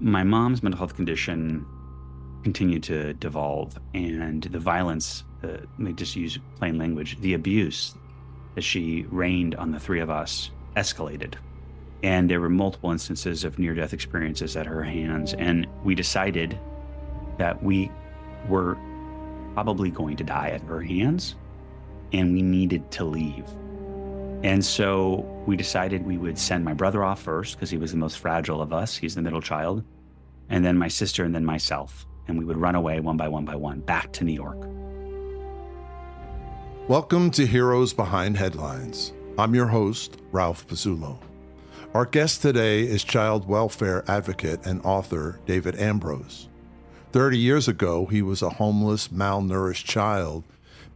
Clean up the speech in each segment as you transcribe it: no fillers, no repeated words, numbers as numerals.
My mom's mental health condition continued to devolve, and the violence, let me just use plain language, the abuse that she rained on the three of us escalated. And there were multiple instances of near death experiences at her hands. And we decided that we were probably going to die at her hands and we needed to leave. And so we decided we would send my brother off first because he was the most fragile of us. He's the middle child. And then my sister and then myself. And we would run away one by one back to New York. Welcome to Heroes Behind Headlines. I'm your host, Ralph Pizzulo. Our guest today is child welfare advocate and author David Ambroz. 30 years ago, he was a homeless, malnourished child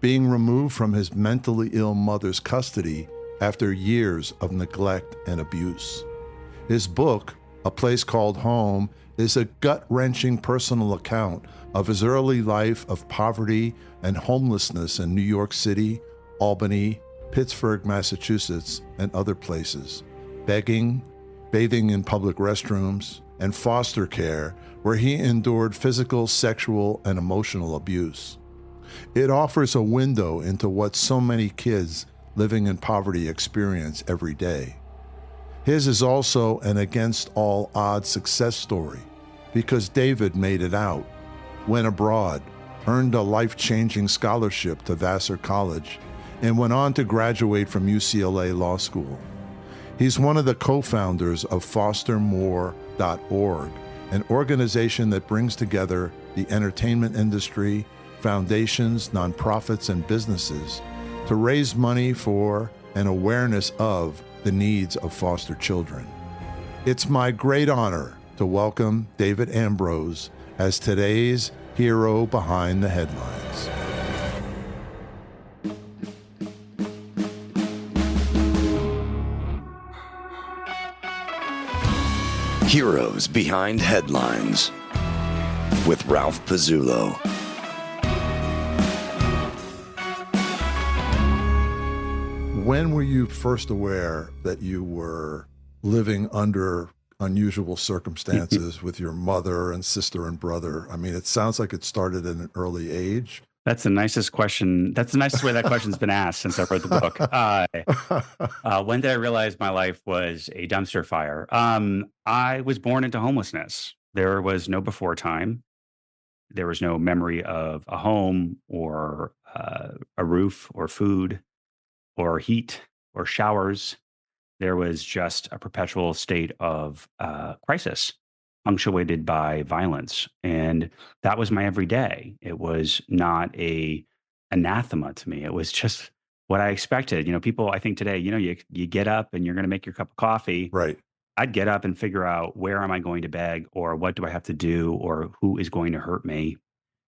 being removed from his mentally ill mother's custody after years of neglect and abuse. His book, A Place Called Home, is a gut-wrenching personal account of his early life of poverty and homelessness in New York City, Albany, Pittsburgh, Massachusetts, and other places, begging, bathing in public restrooms, and foster care, where he endured physical, sexual, and emotional abuse. It offers a window into what so many kids living in poverty experience every day. His is also an against all odds success story because David made it out, went abroad, earned a life-changing scholarship to Vassar College, and went on to graduate from UCLA Law School. He's one of the co-founders of fostermore.org, an organization that brings together the entertainment industry, foundations, nonprofits, and businesses to raise money for and awareness of the needs of foster children. It's my great honor to welcome David Ambroz as today's hero behind the headlines. Heroes Behind Headlines with Ralph Pizzulo. When were you first aware that you were living under unusual circumstances with your mother and sister and brother? I mean, it sounds like it started at an early age. That's the nicest question. That's the nicest way that question's been asked since I wrote the book. When did I realize my life was a dumpster fire? I was born into homelessness. There was no before time. There was no memory of a home or a roof or food or heat or showers. There was just a perpetual state of crisis, punctuated by violence. And that was my everyday. It was not a anathema to me. It was just what I expected. You know, people, I think today, you get up and you're going to make your cup of coffee. Right. I'd get up and figure out, where am I going to beg, or what do I have to do, or who is going to hurt me,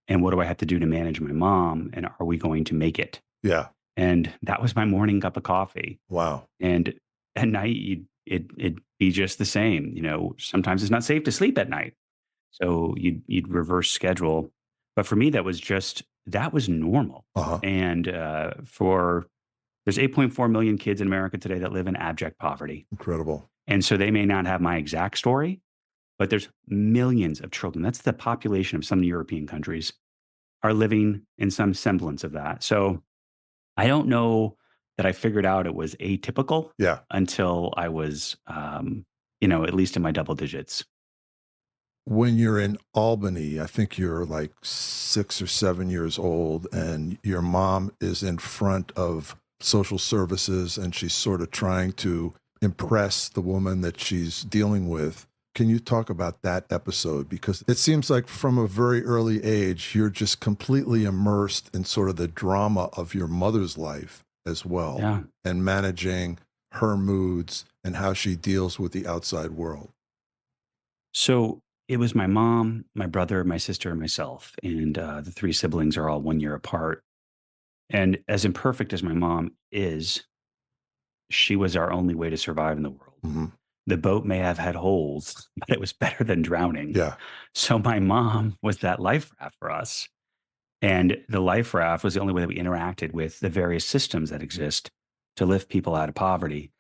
and what do I have to do to manage my mom, and are we going to make it? Yeah. And that was my morning cup of coffee. Wow. And at night, it'd be just the same. You know, sometimes it's not safe to sleep at night, so you'd reverse schedule. But for me, that was normal. Uh-huh. And there's 8.4 million kids in America today that live in abject poverty. Incredible. And so they may not have my exact story, but there's millions of children. That's the population of some European countries are living in some semblance of that. So I don't know that I figured out it was atypical until I was, at least in my double digits. When you're in Albany, I think you're like 6 or 7 years old, and your mom is in front of social services and she's sort of trying to impress the woman that she's dealing with. Can you talk about that episode? Because it seems like from a very early age, you're just completely immersed in sort of the drama of your mother's life as well, and managing her moods and how she deals with the outside world. So it was my mom, my brother, my sister, and myself. And the three siblings are all 1 year apart. And as imperfect as my mom is, she was our only way to survive in the world. Mm-hmm. The boat may have had holes, but it was better than drowning. Yeah. So my mom was that life raft for us. And the life raft was the only way that we interacted with the various systems that exist to lift people out of poverty.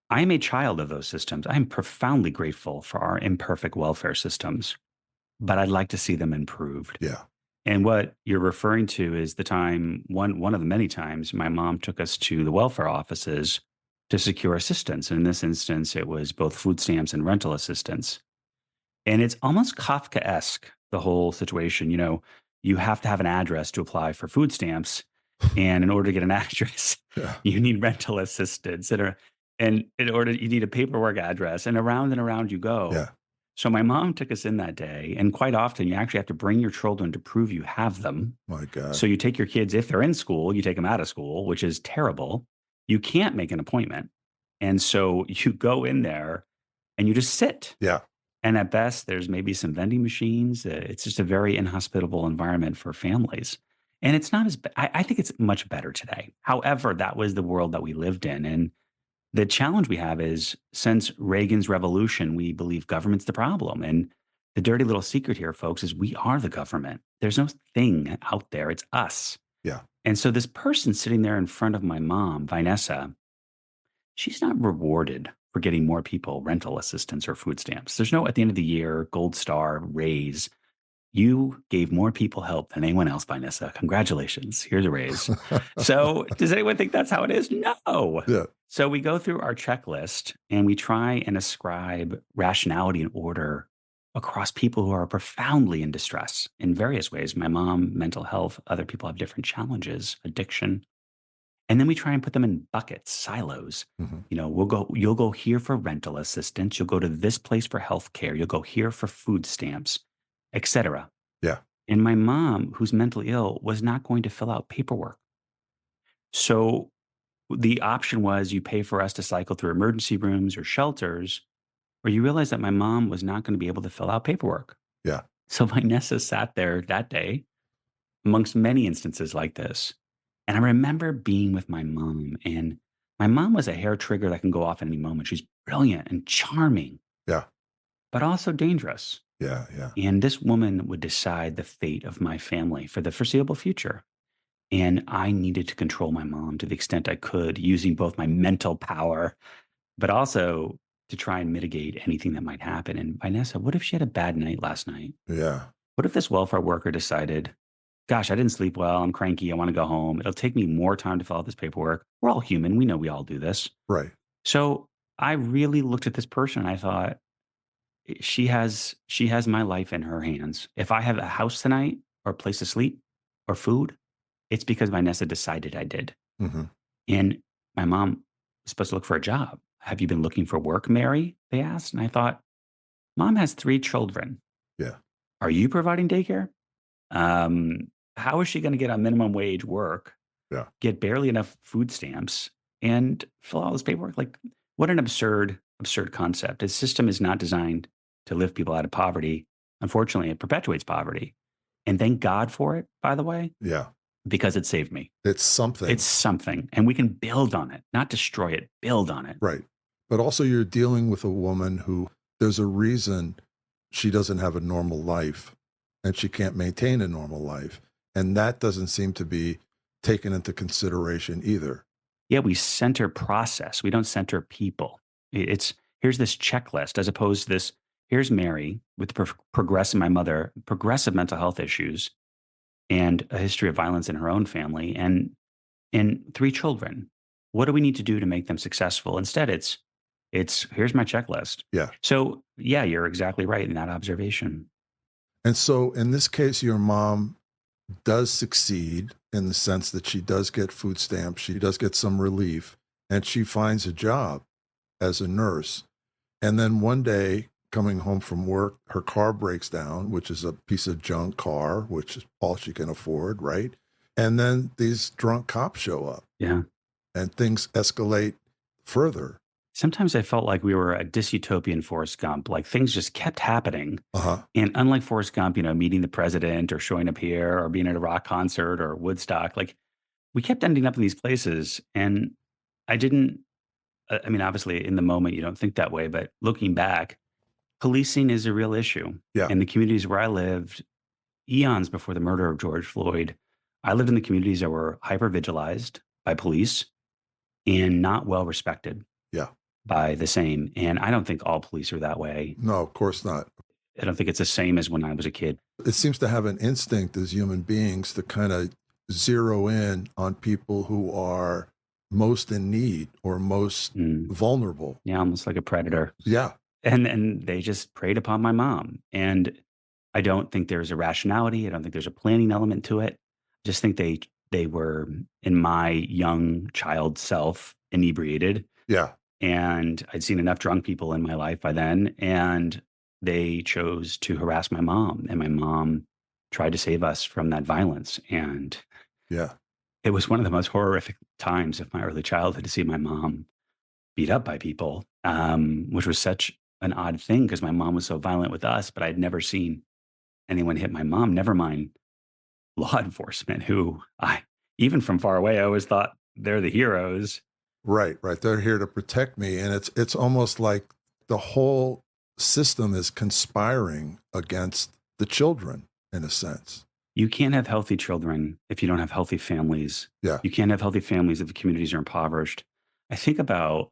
I am a child of those systems. I am profoundly grateful for our imperfect welfare systems, but I'd like to see them improved. Yeah. And what you're referring to is the time, one of the many times my mom took us to the welfare offices to secure assistance. And in this instance, it was both food stamps and rental assistance. And it's almost Kafkaesque, the whole situation. You have to have an address to apply for food stamps. And in order to get an address, Yeah. you need rental assistance. And in order, you need a paperwork address. And around you go. Yeah. So my mom took us in that day. And quite often, you actually have to bring your children to prove you have them. My God. So you take your kids, if they're in school, you take them out of school, which is terrible. You can't make an appointment. And so you go in there and you just sit. Yeah. And at best, there's maybe some vending machines. It's just a very inhospitable environment for families. And it's not I think it's much better today. However, that was the world that we lived in. And the challenge we have is since Reagan's revolution, we believe government's the problem. And the dirty little secret here, folks, is we are the government. There's no thing out there. It's us. Yeah. And so this person sitting there in front of my mom, Vanessa, she's not rewarded for getting more people rental assistance or food stamps. There's no, at the end of the year, gold star raise. You gave more people help than anyone else, Vanessa. Congratulations. Here's a raise. So does anyone think that's how it is? No. Yeah. So we go through our checklist and we try and ascribe rationality and order across people who are profoundly in distress in various ways. My mom, mental health, other people have different challenges, addiction. And then we try and put them in buckets, silos. Mhm. You'll go here for rental assistance. You'll go to this place for health care. You'll go here for food stamps, etc. Yeah. And my mom, who's mentally ill, was not going to fill out paperwork. So the option was you pay for us to cycle through emergency rooms or shelters, or you realize that my mom was not going to be able to fill out paperwork. Yeah. So Vanessa sat there that day amongst many instances like this. And I remember being with my mom, and my mom was a hair trigger that can go off at any moment. She's brilliant and charming, Yeah. but also dangerous. Yeah. Yeah. And this woman would decide the fate of my family for the foreseeable future. And I needed to control my mom to the extent I could, using both my mental power, but also to try and mitigate anything that might happen. And Vanessa, what if she had a bad night last night? Yeah. What if this welfare worker decided, gosh, I didn't sleep well. I'm cranky. I want to go home. It'll take me more time to fill out this paperwork. We're all human. We know we all do this. Right. So I really looked at this person and I thought, she has my life in her hands. If I have a house tonight or a place to sleep or food, it's because Vanessa decided I did. Hmm. And my mom was supposed to look for a job. Have you been looking for work, Mary? They asked. And I thought, Mom has 3 children. Yeah. Are you providing daycare? How is she going to get on minimum wage work, Yeah. get barely enough food stamps, and fill all this paperwork? Like, what an absurd concept. A system is not designed to lift people out of poverty. Unfortunately, it perpetuates poverty. And thank God for it, by the way, Yeah. because it saved me. It's something. It's something. And we can build on it, not destroy it, build on it. Right. But also, you're dealing with a woman who there's a reason she doesn't have a normal life and she can't maintain a normal life. And that doesn't seem to be taken into consideration either. Yeah, we center process. We don't center people. Here's this checklist as opposed to this. Here's Mary with my mother, progressive mental health issues and a history of violence in her own family and 3 children. What do we need to do to make them successful? Instead, it's here's my checklist. Yeah. So yeah, you're exactly right in that observation. And so in this case, your mom does succeed in the sense that she does get food stamps. She does get some relief and she finds a job as a nurse. And then one day coming home from work, her car breaks down, which is a piece of junk car, which is all she can afford. Right. And then these drunk cops show up. Yeah. And things escalate further. Sometimes I felt like we were a dystopian Forrest Gump, like things just kept happening. Uh-huh. And unlike Forrest Gump, meeting the president or showing up here or being at a rock concert or Woodstock, like we kept ending up in these places. And obviously in the moment, you don't think that way, but looking back, policing is a real issue. Yeah. In the communities where I lived, eons before the murder of George Floyd, I lived in the communities that were hyper-vigilized by police and not well respected. Yeah. by the same. And I don't think all police are that way. No, of course not. I don't think it's the same as when I was a kid. It seems to have an instinct as human beings to kind of zero in on people who are most in need or most vulnerable. Yeah, almost like a predator. Yeah. And they just preyed upon my mom. And I don't think there's a rationality. I don't think there's a planning element to it. I just think they were, in my young child self, inebriated. Yeah. And I'd seen enough drunk people in my life by then. And they chose to harass my mom. And my mom tried to save us from that violence. And Yeah. it was one of the most horrific times of my early childhood to see my mom beat up by people, which was such an odd thing because my mom was so violent with us, but I'd never seen anyone hit my mom, never mind law enforcement, who even from far away, I always thought they're the heroes. Right, right. They're here to protect me. And it's almost like the whole system is conspiring against the children in a sense. You can't have healthy children if you don't have healthy families. Yeah. You can't have healthy families if the communities are impoverished. I think about,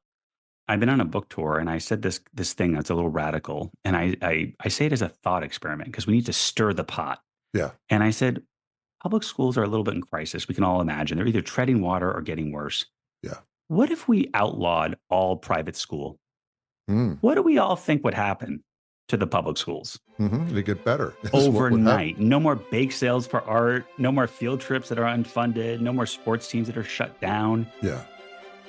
I've been on a book tour and I said this thing that's a little radical. And I say it as a thought experiment because we need to stir the pot. Yeah. And I said, public schools are a little bit in crisis. We can all imagine they're either treading water or getting worse. Yeah. What if we outlawed all private school? Mm. What do we all think would happen to the public schools? Mm-hmm. They get better. Is what would Overnight. happen. No more bake sales for art. No more field trips that are unfunded. No more sports teams that are shut down. Yeah.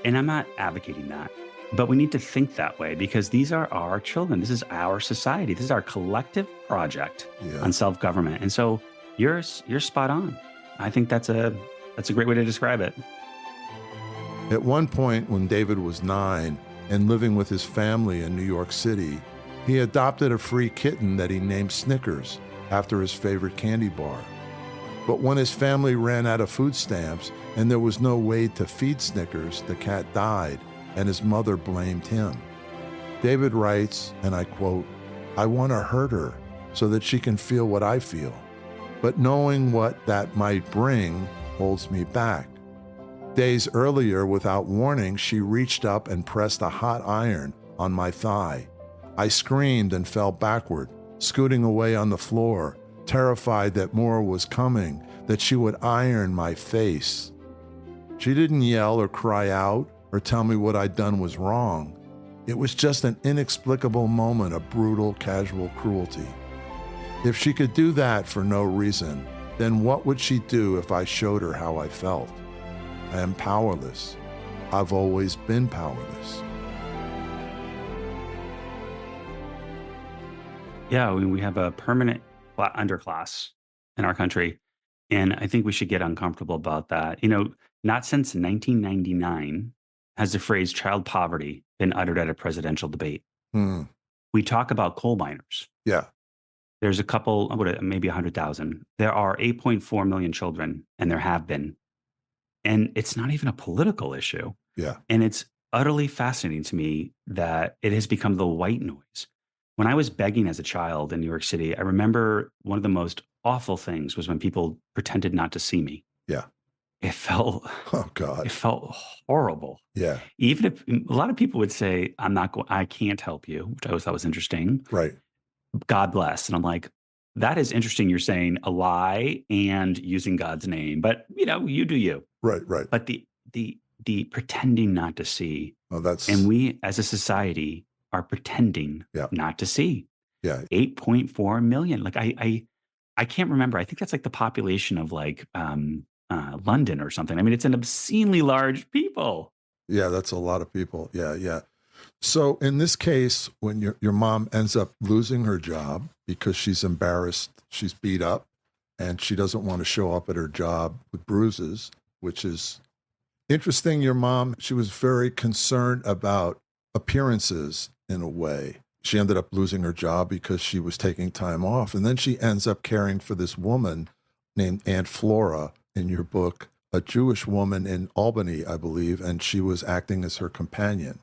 And I'm not advocating that. But we need to think that way because these are our children. This is our society. This is our collective project on self-government. And so you're spot on. I think that's a great way to describe it. At one point when David was 9 and living with his family in New York City, he adopted a free kitten that he named Snickers after his favorite candy bar. But when his family ran out of food stamps and there was no way to feed Snickers, the cat died and his mother blamed him. David writes, and I quote, "I want to hurt her so that she can feel what I feel. But knowing what that might bring holds me back." Days earlier, without warning, she reached up and pressed a hot iron on my thigh. I screamed and fell backward, scooting away on the floor, terrified that more was coming, that she would iron my face. She didn't yell or cry out or tell me what I'd done was wrong. It was just an inexplicable moment of brutal, casual cruelty. If she could do that for no reason, then what would she do if I showed her how I felt? I am powerless. I've always been powerless. Yeah, we have a permanent underclass in our country. And I think we should get uncomfortable about that. Not since 1999 has the phrase child poverty been uttered at a presidential debate. We talk about coal miners. Yeah. There's a couple, maybe 100,000. There are 8.4 million children, and there have been. And it's not even a political issue. Yeah. And it's utterly fascinating to me that it has become the white noise. When I was begging as a child in New York City, I remember one of the most awful things was when people pretended not to see me. Yeah. It felt, Oh, God. it felt horrible. Yeah. Even if a lot of people would say, I can't help you, which I always thought was interesting. Right. God bless. And I'm like, that is interesting. You're saying a lie and using God's name, but you do you. Right. Right. But the pretending not to see, Oh, that's. and we as a society are pretending not to see. Yeah. 8.4 million. Like I can't remember. I think that's like the population of like London or something. I mean, it's an obscenely large people. Yeah, that's a lot of people. Yeah, yeah. So in this case, when your mom ends up losing her job because she's embarrassed, she's beat up, and she doesn't want to show up at her job with bruises, which is interesting. Your mom, she was very concerned about appearances in a way. She ended up losing her job because she was taking time off. And then she ends up caring for this woman named Aunt Flora in your book, a Jewish woman in Albany, I believe, and she was acting as her companion.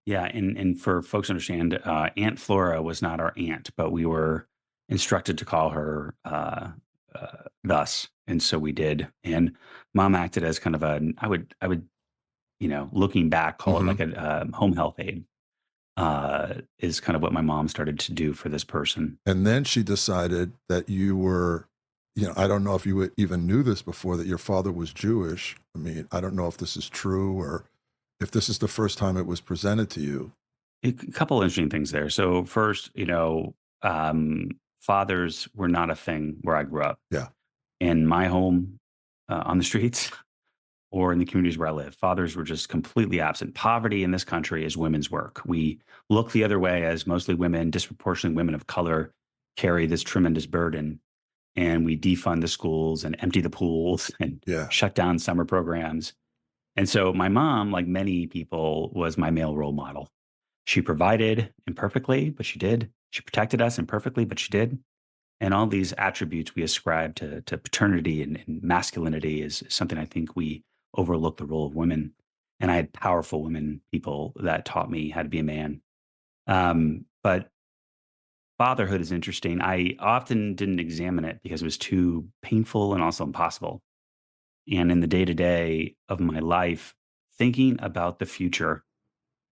Yeah, and for folks to understand, Aunt Flora was not our aunt, but we were instructed to call her thus, and so we did. And Mom acted as kind of I would looking back, call it like a home health aide. is kind of what my mom started to do for this person. And then she decided that you were, I don't know if you even knew this before, that your father was Jewish. I mean, I don't know if this is true or if this is the first time it was presented to you. A couple interesting things there. So first, fathers were not a thing where I grew up. Yeah. In my home, on the streets, or in the communities where I live, fathers were just completely absent. Poverty in this country is women's work. We look the other way as mostly women, disproportionately women of color, carry this tremendous burden. And we defund the schools and empty the pools and Yeah. shut down summer programs. And so my mom, like many people, was my male role model. She provided imperfectly, but she did. She protected us imperfectly, but she did. And all these attributes we ascribe to paternity and masculinity is something I think we overlook the role of women. And I had powerful women people that taught me how to be a man. But fatherhood is interesting. I often didn't examine it because it was too painful and also impossible. And in the day to day of my life, thinking about the future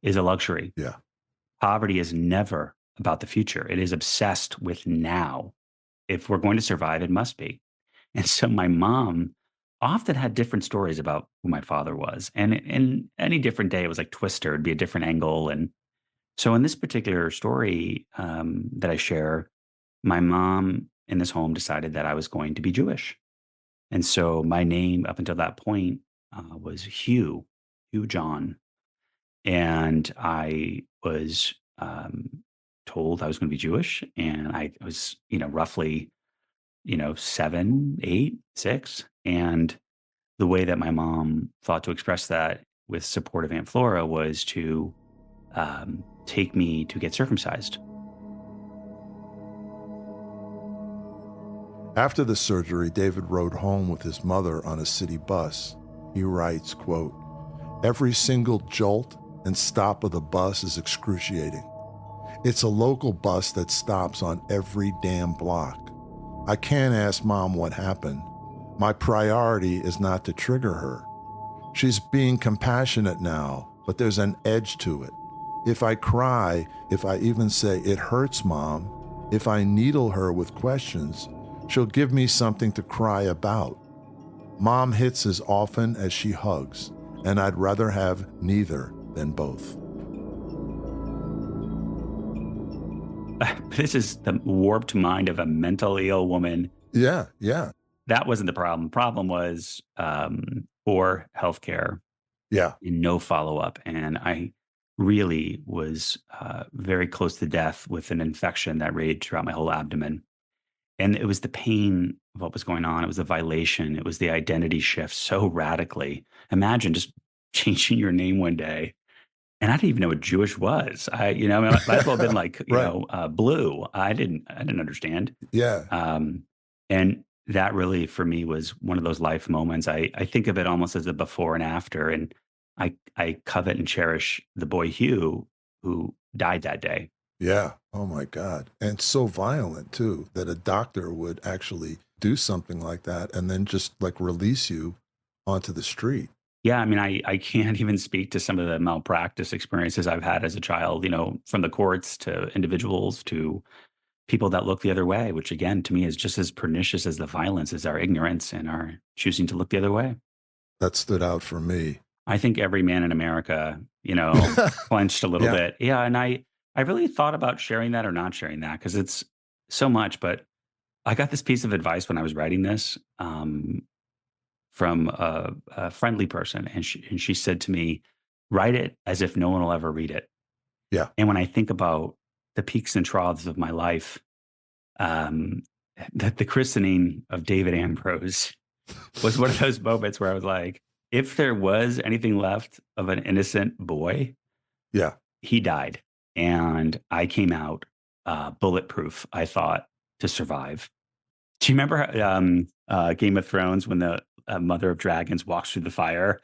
is a luxury. Yeah. Poverty is never about the future, it is obsessed with now. If we're going to survive, it must be. And so my mom often had different stories about who my father was. And in any different day, it was like Twister, it'd be a different angle. And so in this particular story that I share, my mom in this home decided that I was going to be Jewish. And so my name up until that point was Hugh John. And I was told I was going to be Jewish. And I was, roughly 7, 8, 6. And the way that my mom thought to express that with support of Aunt Flora was to take me to get circumcised. After the surgery, David rode home with his mother on a city bus. He writes, quote, "Every single jolt and stop of the bus is excruciating. It's a local bus that stops on every damn block. I can't ask Mom what happened. My priority is not to trigger her. She's being compassionate now, but there's an edge to it. If I cry, if I even say, 'It hurts, Mom,' if I needle her with questions, she'll give me something to cry about. Mom hits as often as she hugs, and I'd rather have neither than both." This is the warped mind of a mentally ill woman. Yeah, yeah, That wasn't the problem. The problem was poor healthcare yeah, and no follow up. And I really was very close to death with an infection that raged throughout my whole abdomen. And it was the pain of what was going on. It was the violation. It was the identity shift so radically. Imagine just changing your name one day. And I didn't even know what Jewish was. I might as well have been like, Right. blue. I didn't understand. yeah, And that really, for me, was one of those life moments. I think of it almost as a before and after. And I covet and cherish the boy Hugh who died that day. yeah. Oh my God. And so violent too, that a doctor would actually do something like that and then just like release you onto the street. Yeah, I mean, I can't even speak to some of the malpractice experiences I've had as a child, from the courts to individuals to people that look the other way, which again, to me is just as pernicious as the violence is our ignorance and our choosing to look the other way. That stood out for me. I think every man in America, clenched a little Yeah, bit. Yeah, and I really thought about sharing that or not sharing that because it's so much, but I got this piece of advice when I was writing this. From a friendly person, and she said to me, "Write it as if no one will ever read it." yeah, And when I think about the peaks and troughs of my life, um, the christening of David Ambroz was one of those moments where I was like, if there was anything left of an innocent boy, yeah, he died, and I came out bulletproof. I thought to survive. Do you remember Game of Thrones when the Mother of Dragons walks through the fire?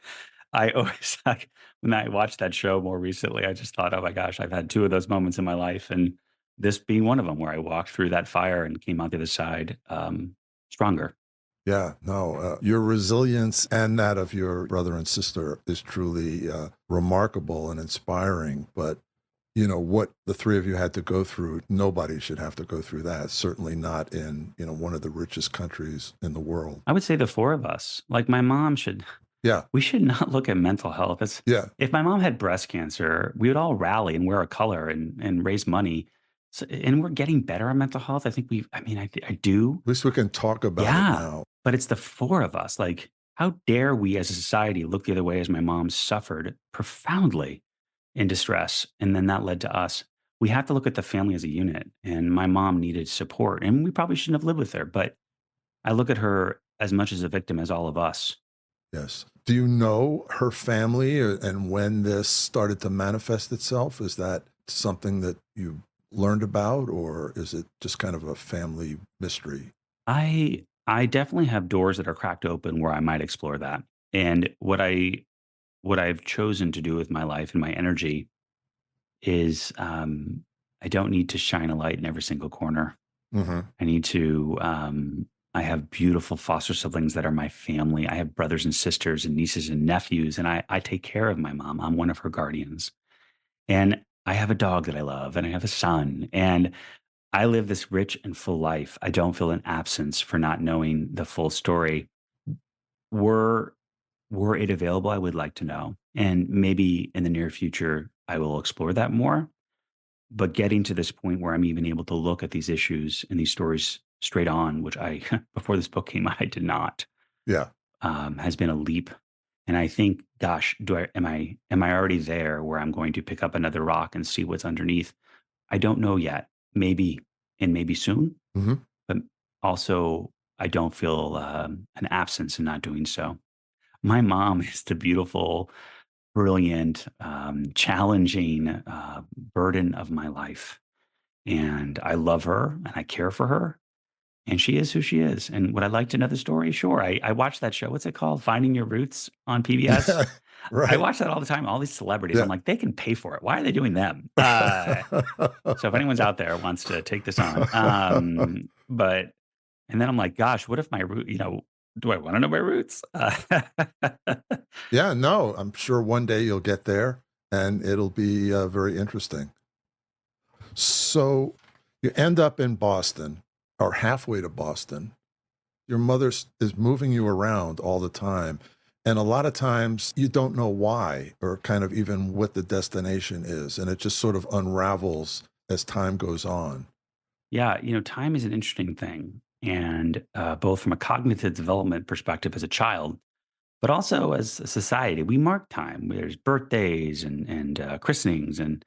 I always like when I watched that show more recently, I just thought, oh my gosh, I've had two of those moments in my life, and this being one of them, where I walked through that fire and came out the other side stronger. yeah. No, your resilience and that of your brother and sister is truly remarkable and inspiring. But what the three of you had to go through, nobody should have to go through that. Certainly not in, one of the richest countries in the world. I would say the four of us, like my mom should, Yeah. we should not look at mental health. Yeah. If my mom had breast cancer, we would all rally and wear a color and raise money. So, and we're getting better on mental health. I think I do. At least we can talk about it Yeah. now. But it's the four of us. Like, how dare we as a society look the other way as my mom suffered profoundly in distress. And then that led to us. We have to look at the family as a unit. And my mom needed support. And we probably shouldn't have lived with her. But I look at her as much as a victim as all of us. Yes. Do you know her family and when this started to manifest itself? Is that something that you learned about, or is it just kind of a family mystery? I definitely have doors that are cracked open where I might explore that. And what I've chosen to do with my life and my energy is I don't need to shine a light in every single corner. Mm-hmm. I need to I have beautiful foster siblings that are my family. I have brothers and sisters and nieces and nephews, and I take care of my mom. I'm one of her guardians. And I have a dog that I love, and I have a son. And I live this rich and full life. I don't feel an absence for not knowing the full story. Were were it available, I would like to know. And maybe in the near future, I will explore that more. But getting to this point where I'm even able to look at these issues and these stories straight on, which I before this book came out, I did not, Yeah. has been a leap. And I think, gosh, am I already there where I'm going to pick up another rock and see what's underneath? I don't know yet. Maybe and maybe soon, Mm-hmm. but also I don't feel an absence in not doing so. My mom is the beautiful, brilliant, challenging burden of my life. And I love her and I care for her. And she is who she is. And would I like to know the story? Sure. I watch that show. What's it called? Finding Your Roots on PBS. Yeah. I Right. watch that all the time. All these celebrities. I'm Yeah. like, they can pay for it. Why are they doing them? So if anyone's out there wants to take this on, but and then I'm like, gosh, what if my root? Do I want to know my roots? Yeah, no, I'm sure one day you'll get there and it'll be very interesting. So you end up in Boston or halfway to Boston. Your mother is moving you around all the time. And a lot of times you don't know why or kind of even what the destination is. And it just sort of unravels as time goes on. Yeah, time is an interesting thing, and both from a cognitive development perspective as a child, but also as a society, we mark time. There's birthdays and christenings and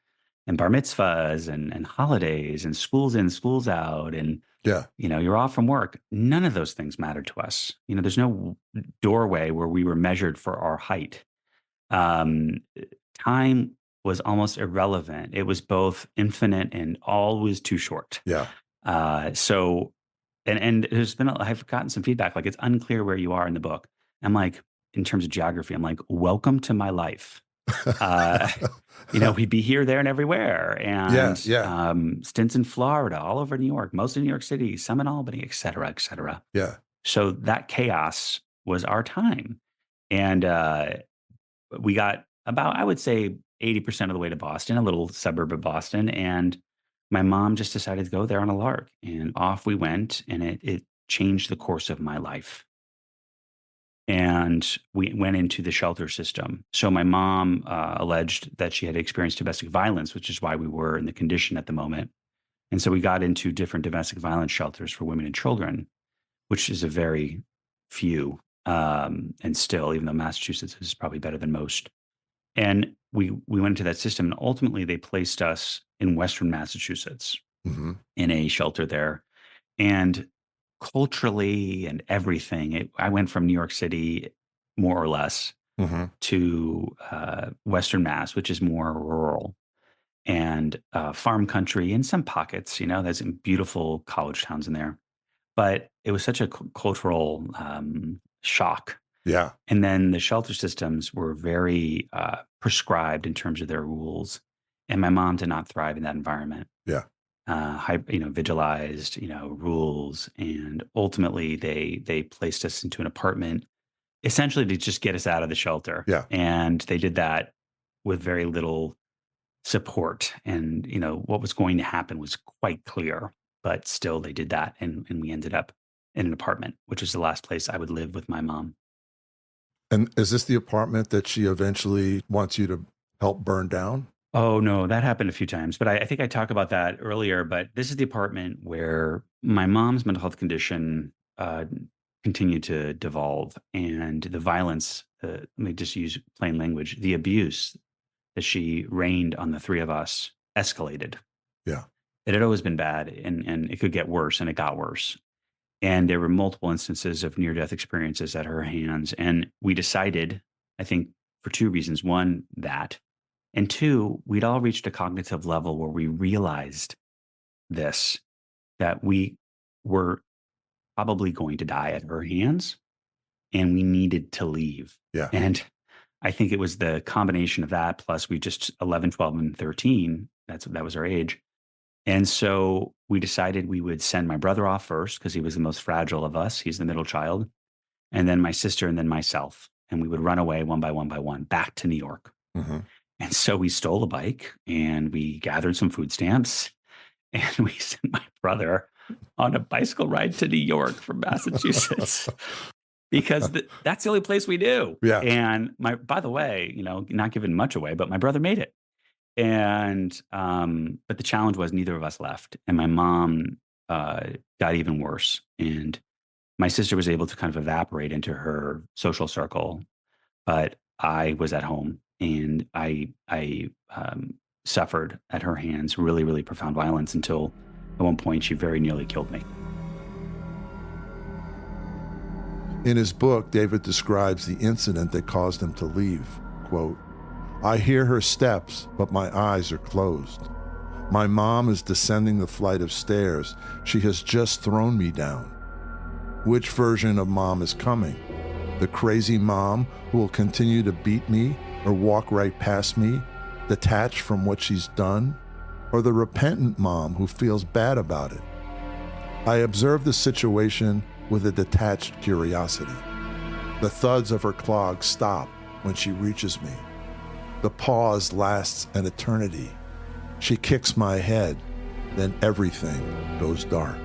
bar mitzvahs and holidays and schools in, schools out, and Yeah. you're off from work. None of those things matter to us. There's no doorway where we were measured for our height. Um, Time was almost irrelevant. It was both infinite and always too short. Yeah. So, and I've gotten some feedback like it's unclear where you are in the book. I'm like, in terms of geography, I'm like, welcome to my life. Uh, we'd be here, there, and everywhere, Yeah. and Yeah. stints in Florida, all over New York, most of New York City, some in Albany, et cetera, et cetera. Yeah. So that chaos was our time, and we got about, I would say, 80% of the way to Boston, a little suburb of Boston, and my mom just decided to go there on a lark, and off we went, and it changed the course of my life. And we went into the shelter system. So my mom alleged that she had experienced domestic violence, which is why we were in the condition at the moment. And so we got into different domestic violence shelters for women and children, which is a very few, and still, even though Massachusetts is probably better than most. And we went into that system, and ultimately they placed us in Western Massachusetts Hmm. in a shelter there. And culturally and everything, I went from New York City, more or less, Hmm. to Western Mass, which is more rural and farm country in some pockets. There's some beautiful college towns in there, but it was such a cultural shock. Yeah. And then the shelter systems were very prescribed in terms of their rules, and my mom did not thrive in that environment. Yeah. Vigilized, rules, and ultimately they placed us into an apartment, essentially to just get us out of the shelter. Yeah. And they did that with very little support. And, what was going to happen was quite clear, but still they did that. And we ended up in an apartment, which is the last place I would live with my mom. And is this the apartment that she eventually wants you to help burn down? Oh, no, that happened a few times, but I think I talked about that earlier. But this is the apartment where my mom's mental health condition continued to devolve, and the violence, let me just use plain language, the abuse that she rained on the three of us escalated. Yeah. It had always been bad, and it could get worse, and it got worse. And there were multiple instances of near death experiences at her hands. And we decided, I think, for two reasons. One, that. And two, we'd all reached a cognitive level where we realized this, that we were probably going to die at her hands and we needed to leave. Yeah. And I think it was the combination of that, plus we just 11, 12, and 13. That was our age. And so we decided we would send my brother off first because he was the most fragile of us. He's the middle child. And then my sister and then myself. And we would run away one by one back to New York. Mm-hmm. And so we stole a bike and we gathered some food stamps and we sent my brother on a bicycle ride to New York from Massachusetts because that's the only place we knew. Yeah. And by the way, not giving much away, but my brother made it. And, but the challenge was neither of us left. And my mom got even worse. And my sister was able to kind of evaporate into her social circle, but I was at home. And I suffered at her hands really, really profound violence until at one point she very nearly killed me. In his book, David describes the incident that caused him to leave. Quote, "I hear her steps, but my eyes are closed. My mom is descending the flight of stairs. She has just thrown me down. Which version of mom is coming? The crazy mom who will continue to beat me or walk right past me, detached from what she's done, or the repentant mom who feels bad about it? I observe the situation with a detached curiosity. The thuds of her clogs stop when she reaches me. The pause lasts an eternity. She kicks my head, then everything goes dark."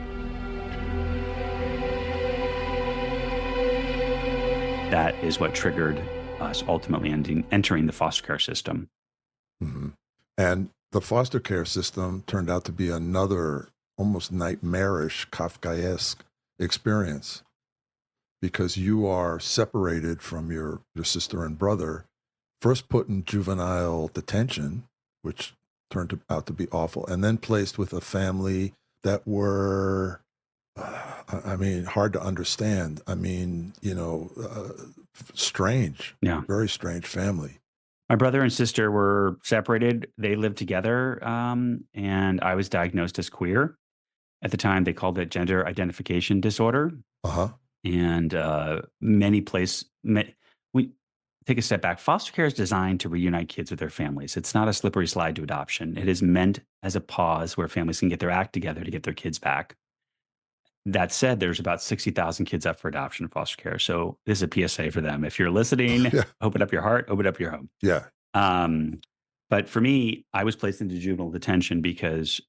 That is what triggered us ultimately entering the foster care system. Mm-hmm. And the foster care system turned out to be another almost nightmarish, Kafkaesque experience because you are separated from your sister and brother, first put in juvenile detention, which turned out to be awful, and then placed with a family that were, hard to understand. Strange. Yeah. Very strange family. My brother and sister were separated. They lived together, and I was diagnosed as queer. At the time, they called it gender identification disorder. Uh-huh. And we take a step back. Foster care is designed to reunite kids with their families. It's not a slippery slide to adoption. It is meant as a pause where families can get their act together to get their kids back. That said, there's about 60,000 kids up for adoption in foster care. So this is a PSA for them. If you're listening, Yeah. Open up your heart, open up your home. Yeah. But for me, I was placed into juvenile detention because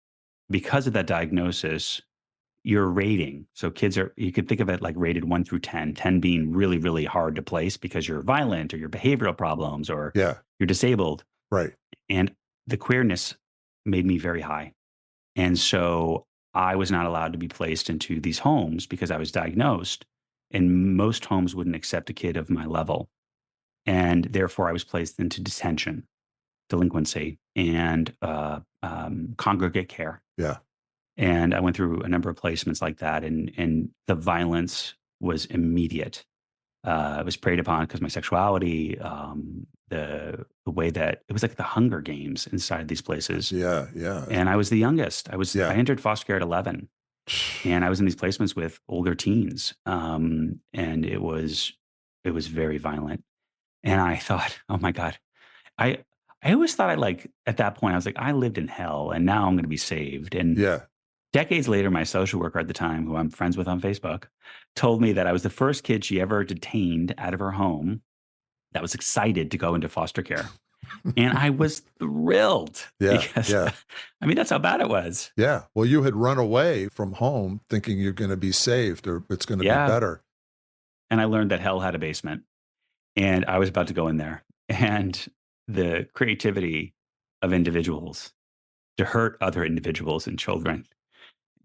of that diagnosis, your rating. So you could think of it like rated 1 through 10, 10 being really, really hard to place because you're violent or your behavioral problems or you're disabled. Right. And the queerness made me very high. And so I was not allowed to be placed into these homes because I was diagnosed, and most homes wouldn't accept a kid of my level. And therefore I was placed into detention, delinquency, and congregate care. Yeah. And I went through a number of placements like that, and the violence was immediate. It was preyed upon because my sexuality, the way that it was like the Hunger Games inside these places. Yeah, yeah. And I was the youngest. I entered foster care at 11, and I was in these placements with older teens. And it was very violent. And I thought, oh my God, I always thought at that point, I was like, I lived in hell and now I'm going to be saved. And decades later, my social worker at the time, who I'm friends with on Facebook, told me that I was the first kid she ever detained out of her home that was excited to go into foster care. And I was thrilled Yeah, because, yeah, I mean, that's how bad it was. yeah. Well, you had run away from home thinking you're going to be saved or it's going to be Yeah. better. And I learned that hell had a basement, and I was about to go in there. And the creativity of individuals to hurt other individuals and children,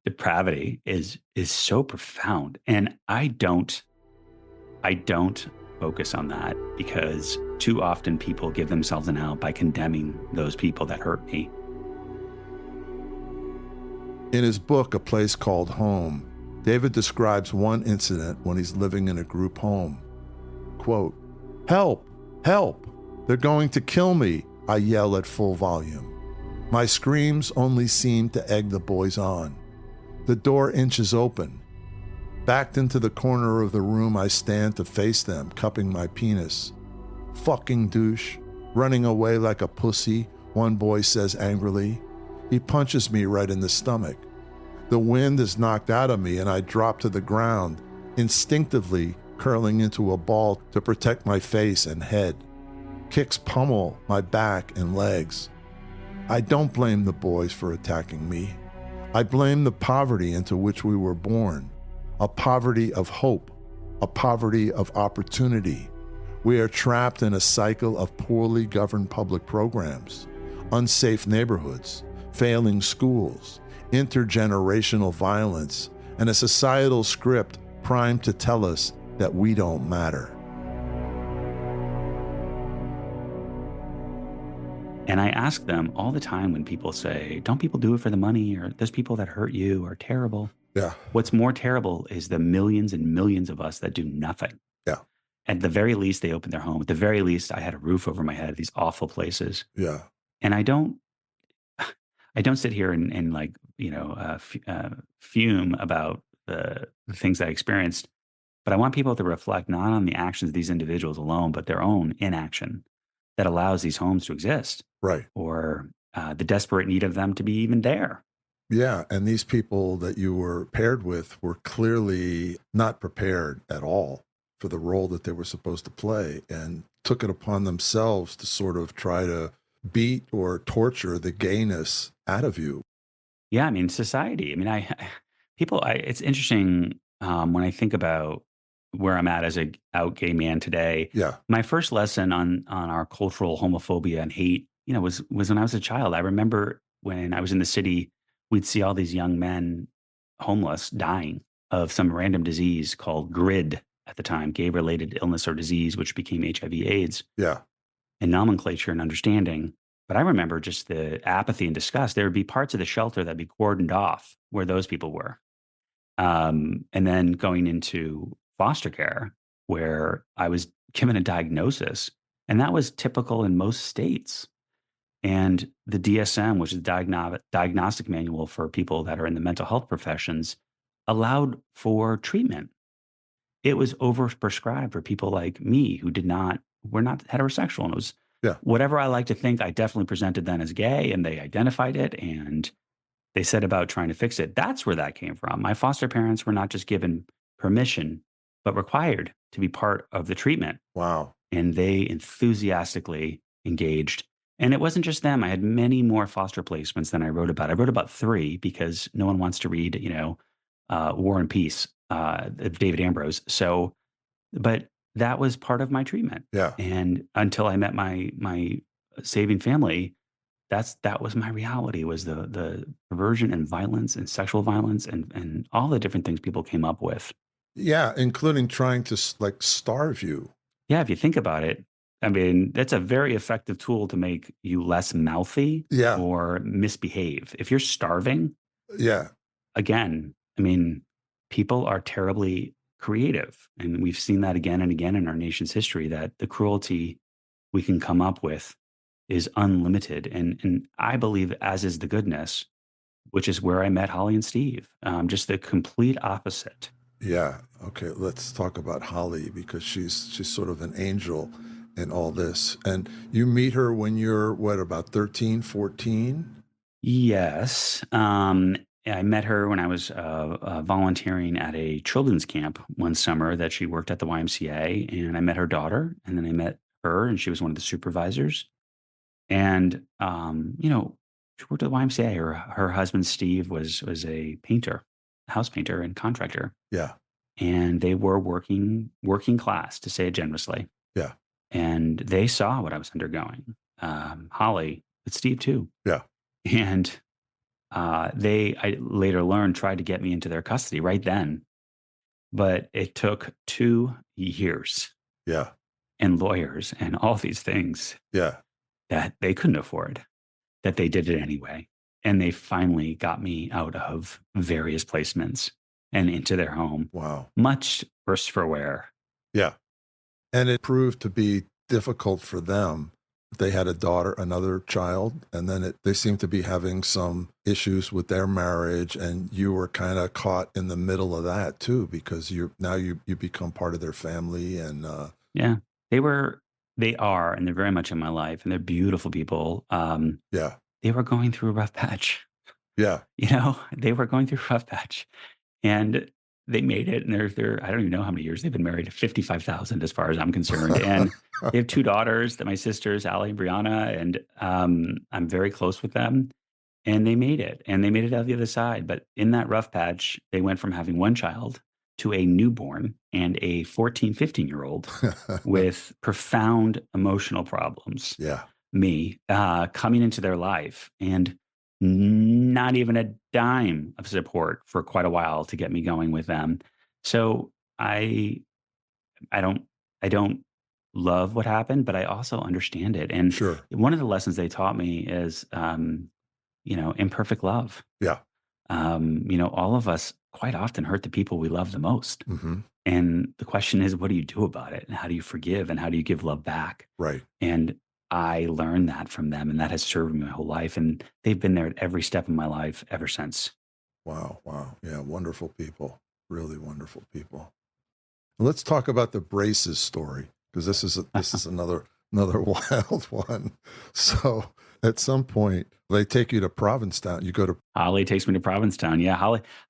depravity is so profound. And I don't focus on that because too often people give themselves an out by condemning those people that hurt me. In his book, A Place Called Home, David describes one incident when he's living in a group home. Quote, "Help! Help! They're going to kill me," I yell at full volume. My screams only seem to egg the boys on. The door inches open. Backed into the corner of the room, I stand to face them, cupping my penis. "Fucking douche, running away like a pussy," one boy says angrily. He punches me right in the stomach. The wind is knocked out of me and I drop to the ground, instinctively curling into a ball to protect my face and head. Kicks pummel my back and legs. I don't blame the boys for attacking me. I blame the poverty into which we were born, a poverty of hope, a poverty of opportunity. We are trapped in a cycle of poorly governed public programs, unsafe neighborhoods, failing schools, intergenerational violence, and a societal script primed to tell us that we don't matter. And I ask them all the time when people say, don't people do it for the money? Or those people that hurt you are terrible. Yeah, What's more terrible is the millions and millions of us that do nothing. yeah, At the very least, they opened their home. At the very least, I had a roof over my head, these awful places. yeah, And I don't sit here and like, fume about the things I experienced, but I want people to reflect not on the actions of these individuals alone, but their own inaction that allows these homes to exist, right. or the desperate need of them to be even there. Yeah, and these people that you were paired with were clearly not prepared at all for the role that they were supposed to play and took it upon themselves to sort of try to beat or torture the gayness out of you. Yeah, I mean, society. I mean, it's interesting when I think about where I'm at as a out gay man today. Yeah, My first lesson on our cultural homophobia and hate, was when I was a child. I remember when I was in the city, we'd see all these young men homeless dying of some random disease called GRID at the time, gay-related illness or disease, which became HIV/AIDS, yeah, and nomenclature and understanding. But I remember just the apathy and disgust. There would be parts of the shelter that'd be cordoned off where those people were. And then going into foster care, where I was given a diagnosis, and that was typical in most states. And the DSM, which is diagnostic manual for people that are in the mental health professions, allowed for treatment. It was overprescribed for people like me who were not heterosexual. And it was yeah, whatever I like to think, I definitely presented then as gay, and they identified it and they said about trying to fix it. That's where that came from. My foster parents were not just given permission, but required to be part of the treatment. wow. And they enthusiastically engaged. And it wasn't just them. I had many more foster placements than I wrote about. I wrote about 3 because no one wants to read, War and Peace of David Ambroz. So, but that was part of my treatment. Yeah, And until I met my saving family, that was my reality, was the perversion and violence and sexual violence and all the different things people came up with. yeah, including trying to like starve you. Yeah, if you think about it, I mean, that's a very effective tool to make you less mouthy Yeah, or misbehave. If you're starving, yeah, again, I mean, people are terribly creative. And we've seen that again and again in our nation's history, that the cruelty we can come up with is unlimited. And I believe, as is the goodness, which is where I met Holly and Steve, just the complete opposite. yeah. Okay, let's talk about Holly because she's sort of an angel in all this. And you meet her when you're what, about 13, 14? Yes. I met her when I was volunteering at a children's camp one summer that she worked at the YMCA, and I met her daughter, and then I met her, and she was one of the supervisors. And, she worked at the YMCA. Her husband, Steve, was a painter, house painter and contractor. Yeah. And they were working class, to say it generously. Yeah. And they saw what I was undergoing. Holly, but Steve too. Yeah. And I later learned, tried to get me into their custody right then. But it took 2 years Yeah. and lawyers and all these things Yeah. that they couldn't afford, that they did it anyway. And they finally got me out of various placements and into their home, Wow. much worse for wear. Yeah. And it proved to be difficult for them. They had a daughter, another child, and then they seemed to be having some issues with their marriage, and you were kind of caught in the middle of that too, because you become part of their family, and Yeah, they are, and they're very much in my life, and they're beautiful people. yeah, They were going through a rough patch. yeah, They were going through a rough patch, and they made it. And they're I don't even know how many years they've been married. 55,000, as far as I'm concerned. And they have 2 daughters, that my sisters, Allie and Brianna, and I'm very close with them. And they made it, and they made it out the other side. But in that rough patch, they went from having one child to a newborn and a 14, 15-year-old with profound emotional problems. yeah, Me coming into their life, and not even a dime of support for quite a while to get me going with them. So I don't I don't love what happened, but I also understand it. And sure, one of the lessons they taught me is, imperfect love. yeah, All of us quite often hurt the people we love the most. hmm, And the question is, what do you do about it? And how do you forgive? And how do you give love back? right, And I learned that from them, and that has served me my whole life. And they've been there at every step of my life ever since. wow, wow, yeah, wonderful people, really wonderful people. Let's talk about the braces story, because this is another wild one. So at some point they take you to Provincetown. You go to Holly takes me to Provincetown. Yeah,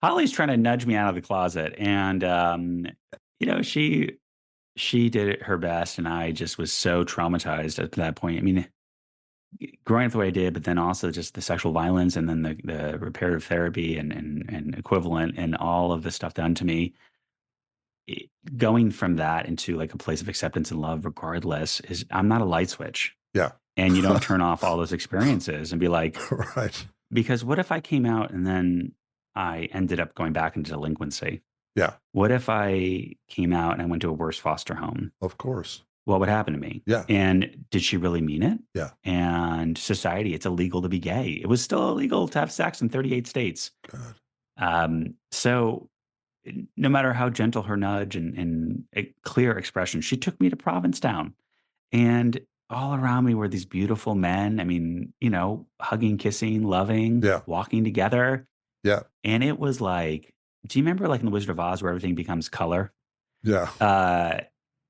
Holly's trying to nudge me out of the closet, and she did it her best, and I just was so traumatized at that point. I mean, growing up the way I did, but then also just the sexual violence, and then the reparative therapy and equivalent, and all of the stuff done to me. Going from that into like a place of acceptance and love, regardless, is I'm not a light switch, yeah, and you don't turn off all those experiences and be like, right, because what if I came out and then I ended up going back into delinquency? yeah, What if I came out and I went to a worse foster home? of course, What would happen to me? yeah, And did she really mean it? yeah, And society, it's illegal to be gay. It was still illegal to have sex in 38 states. God, So no matter how gentle her nudge and a clear expression, she took me to Provincetown, and all around me were these beautiful men. I mean, hugging, kissing, loving, yeah, walking together. yeah, And it was like, do you remember like in The Wizard of Oz where everything becomes color? yeah, Uh,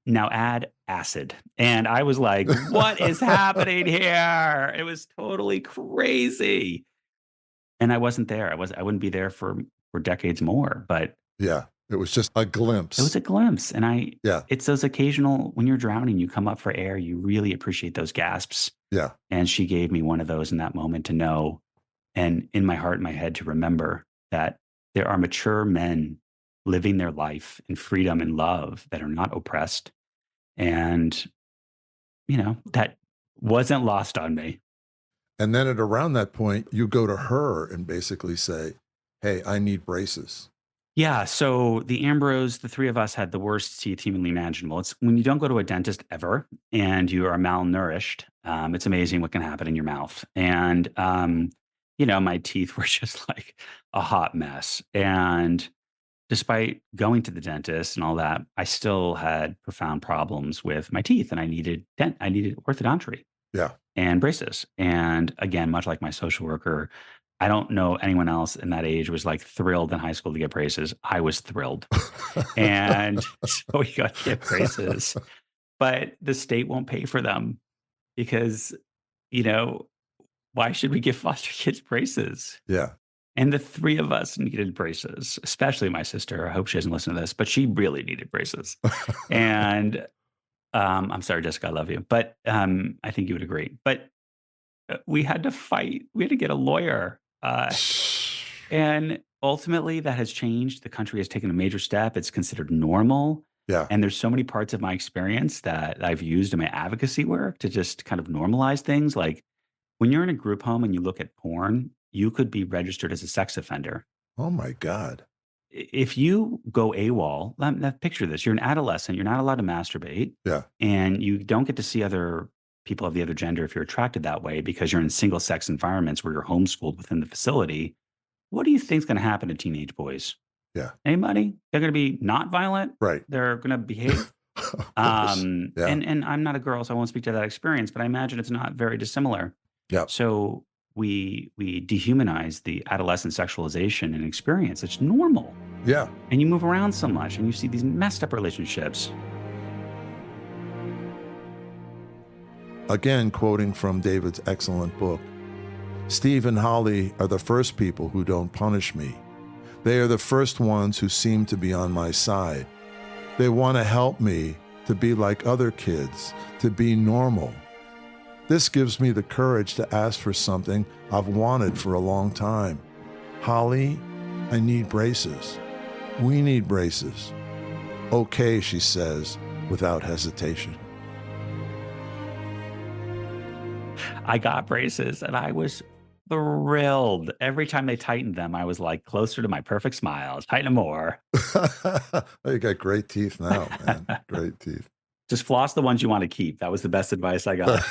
Now add acid. And I was like, what is happening here? It was totally crazy. And I wasn't there. I wouldn't be there for decades more, but yeah. It was just a it was glimpse. a glimpse. And Yeah, it's those occasional, when you're drowning, you come up for air, you really appreciate those gasps. yeah, And she gave me one of those in that moment to know, and in my heart and my head to remember that there are mature men living their life in freedom and love that are not oppressed. And, that wasn't lost on me. and then at around that point, you go to her and basically say, "Hey, I need braces." Yeah. So the Ambroz, the three of us had the worst teeth humanly imaginable. It's when you don't go to a dentist ever and you are malnourished, it's amazing what can happen in your mouth. And, my teeth were just like a hot mess. And despite going to the dentist and all that, I still had profound problems with my teeth, and I needed orthodontics Yeah, and braces. And again, much like my social worker, I don't know anyone else in that age was like thrilled in high school to get braces. I was thrilled. And so we got to get braces, but the state won't pay for them because, you know, why should we give foster kids braces? yeah, And the three of us needed braces, especially my sister. I hope she doesn't listen to this, but she really needed braces. And I'm sorry, Jessica, I love you, but I think you would agree. But we had to fight. We had to get a lawyer. And ultimately, that has changed. The country has taken a major step. It's considered normal. Yeah. And there's so many parts of my experience that I've used in my advocacy work to just kind of normalize things. Like when you're in a group home and you look at porn, you could be registered as a sex offender. Oh my God. If you go AWOL, picture this, you're an adolescent, you're not allowed to masturbate, Yeah. and you don't get to see other people of the other gender if you're attracted that way because you're in single sex environments where you're homeschooled within the facility. What do you think's going to happen to teenage boys? Yeah. Anybody? They're going to be not violent. Right. They're going to behave. Of course. Yeah. And I'm not a girl, so I won't speak to that experience, but I imagine it's not very dissimilar. Yeah. So we dehumanize the adolescent sexualization and experience. It's normal. Yeah. And you move around so much and you see these messed up relationships. Again, quoting from David's excellent book, Steve and Holly are the first people who don't punish me. They are the first ones who seem to be on my side. They want to help me to be like other kids, to be normal. This gives me the courage to ask for something I've wanted for a long time. Holly, I need braces. We need braces. Okay, she says, without hesitation. I got braces and I was thrilled. Every time they tightened them, I was like closer to my perfect smile. Tighten them more. You got great teeth now, man. Great teeth. Just floss the ones you want to keep. That was the best advice I got.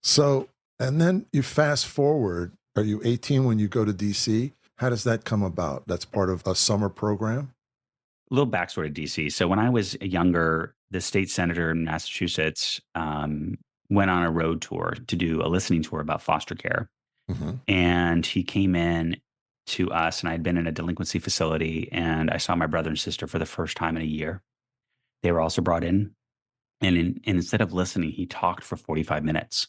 So, and then you fast forward. Are you 18 when you go to DC? How does that come about? That's part of a summer program? A little backstory to DC. So when I was younger, the state senator in Massachusetts went on a road tour to do a listening tour about foster care. Mm-hmm. And he came in to us, and I had been in a delinquency facility, and I saw my brother and sister for the first time in a year. They were also brought in. And instead of listening, he talked for 45 minutes.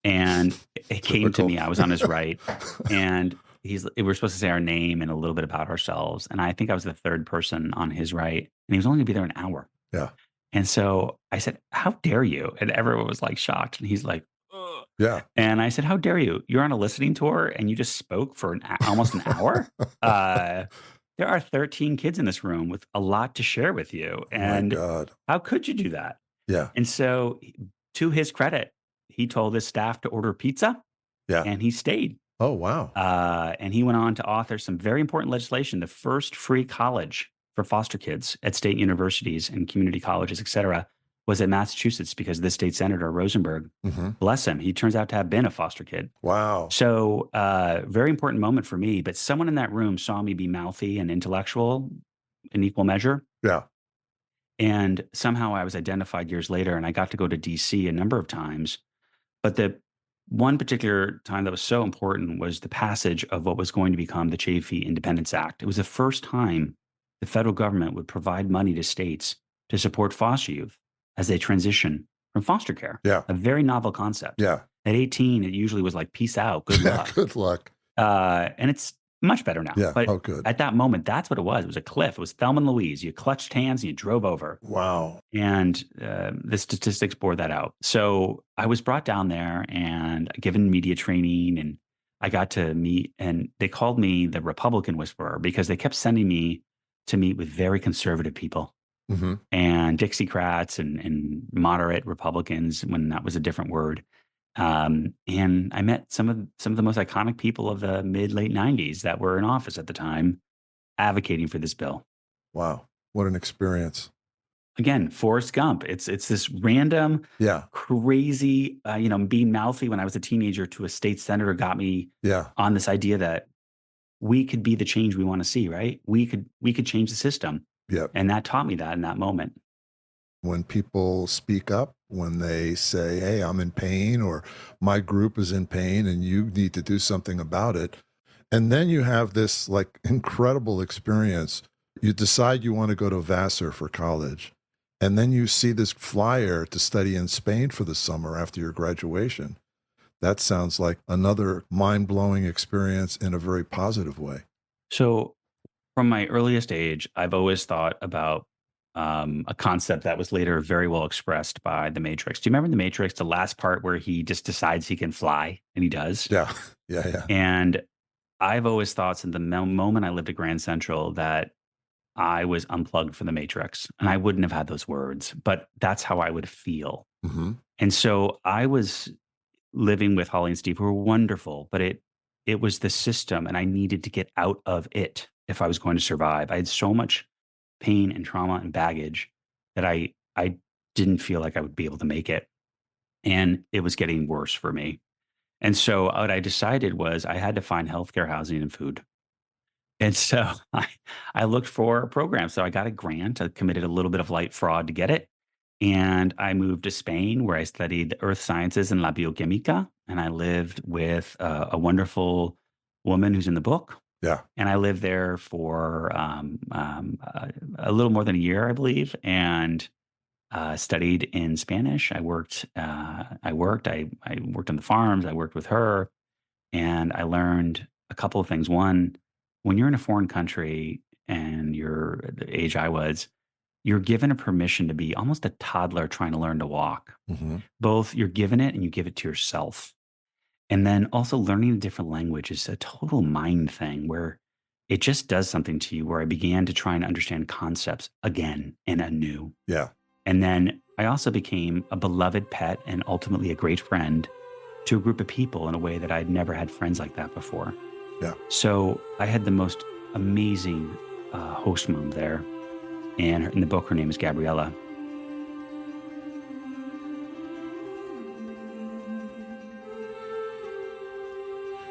And it came to me, I was on his right, and we're supposed to say our name and a little bit about ourselves. And I think I was the third person on his right, and he was only going to be there an hour. Yeah. And so I said, "How dare you?" And everyone was like shocked. And he's like, "Ugh." Yeah. And I said, "How dare you? You're on a listening tour and you just spoke for almost an hour? There are 13 kids in this room with a lot to share with you. And My God. how could you do that?" Yeah. And so to his credit, he told his staff to order pizza, Yeah. and he stayed. Oh, wow. And he went on to author some very important legislation, the first free college for foster kids at state universities and community colleges, et cetera, was at Massachusetts because this state senator, Rosenberg, Mm-hmm. bless him, he turns out to have been a foster kid. Wow. So very important moment for me, but someone in that room saw me be mouthy and intellectual in equal measure. Yeah. And somehow I was identified years later, and I got to go to DC a number of times. But the one particular time that was so important was the passage of what was going to become the Chafee Independence Act. It was the first time the federal government would provide money to states to support foster youth as they transition from foster care. Yeah. A very novel concept. Yeah. At 18, it usually was like, peace out, good luck. Good luck. And it's much better now. Yeah. But Oh, good. at that moment, that's what it was. It was a cliff. It was Thelma and Louise. You clutched hands and you drove over. Wow. And the statistics bore that out. So I was brought down there and given media training, and I got to meet, and they called me the Republican whisperer because they kept sending me to meet with very conservative people Mm-hmm. and Dixiecrats and moderate Republicans when that was a different word. And I met some of the most iconic people of the late 90s that were in office at the time advocating for this bill. Wow. What an experience. Again, Forrest Gump. It's this random, Yeah. crazy, being mouthy when I was a teenager to a state senator got me Yeah. on this idea that we could be the change we want to see, right? We could change the system. Yep. And that taught me that in that moment. When people speak up, when they say, hey, I'm in pain, or my group is in pain and you need to do something about it. And then you have this like incredible experience. You decide you want to go to Vassar for college. And then you see this flyer to study in Spain for the summer after your graduation. That sounds like another mind-blowing experience in a very positive way. So from my earliest age, I've always thought about a concept that was later very well expressed by The Matrix. Do you remember The Matrix, the last part where he just decides he can fly, and he does? Yeah. Yeah. Yeah. And I've always thought since the moment I lived at Grand Central that I was unplugged from the Matrix, and I wouldn't have had those words, but that's how I would feel. Hmm. And so I was living with Holly and Steve, who were wonderful, but it was the system, and I needed to get out of it if I was going to survive. I had so much pain and trauma and baggage that I didn't feel like I would be able to make it, and it was getting worse for me. And so what I decided was I had to find healthcare, housing, and food. And so I looked for a program. So I got a grant. I committed a little bit of light fraud to get it. And I moved to Spain where I studied earth sciences and la bioquímica. And I lived with a wonderful woman who's in the book. Yeah. And I lived there for a little more than a year, I believe, and studied in Spanish. I worked. I worked. I worked on the farms. I worked with her, and I learned a couple of things. One, when you're in a foreign country and you're the age I was, you're given a permission to be almost a toddler trying to learn to walk. Hmm. Both you're given it and you give it to yourself. And then also learning a different language is a total mind thing where it just does something to you, where I began to try and understand concepts again and anew. Yeah. And then I also became a beloved pet and ultimately a great friend to a group of people in a way that I'd never had friends like that before. Yeah. So I had the most amazing host mom there. And in the book, her name is Gabriella.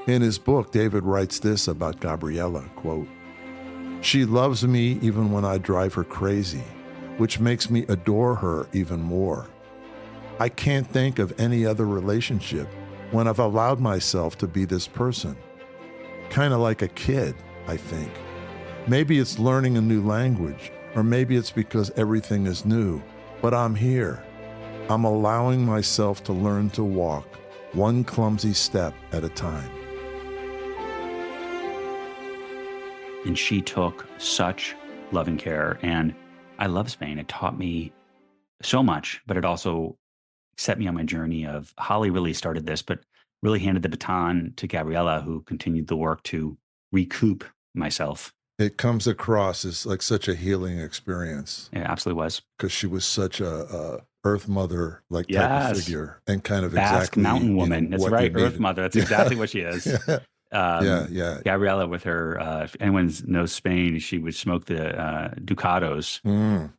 In his book, David writes this about Gabriella, quote, "She loves me even when I drive her crazy, which makes me adore her even more. I can't think of any other relationship when I've allowed myself to be this person. Kind of like a kid, I think. Maybe it's learning a new language, or maybe it's because everything is new, but I'm here. I'm allowing myself to learn to walk one clumsy step at a time." And she took such loving care. And I love Spain. It taught me so much, but it also set me on my journey of Holly really started this, but really handed the baton to Gabriella, who continued the work to recoup myself. It comes across as like such a healing experience It absolutely was. because she was such a Earth Mother like type of Yes. figure, and kind of Basque exactly mountain woman. That's what right. you Earth needed. mother. That's exactly what she is. Yeah, yeah. Gabriella, with her, if anyone knows Spain, she would smoke the Ducados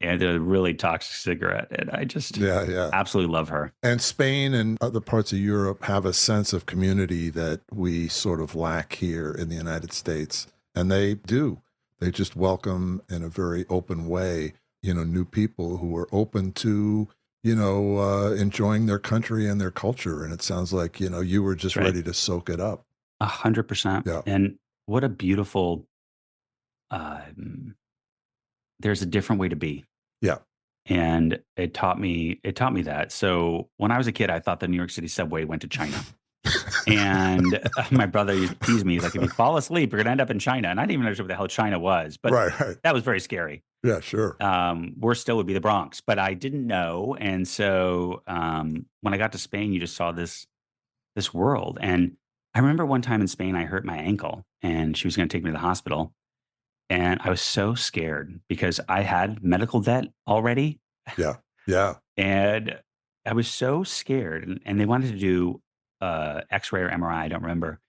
and a really toxic cigarette. And I just Yeah. absolutely love her. And Spain and other parts of Europe have a sense of community that we sort of lack here in the United States, and they do. They just welcome in a very open way, new people who are open to, enjoying their country and their culture. And it sounds like, you were just Right. ready to soak it up. 100%. Yeah. And what a beautiful, um, there's a different way to be. Yeah. And it taught me that. So when I was a kid, I thought the New York City subway went to China. And my brother used to tease me. He's like, if you fall asleep, you're going to end up in China. And I didn't even understand what the hell China was, but Right. that was very scary. Yeah, sure. Worse still would be the Bronx, but I didn't know. And so when I got to Spain, you just saw this world. And I remember one time in Spain, I hurt my ankle and she was going to take me to the hospital. And I was so scared because I had medical debt already. Yeah. Yeah. And I was so scared. And they wanted to do X-ray or MRI, I don't remember.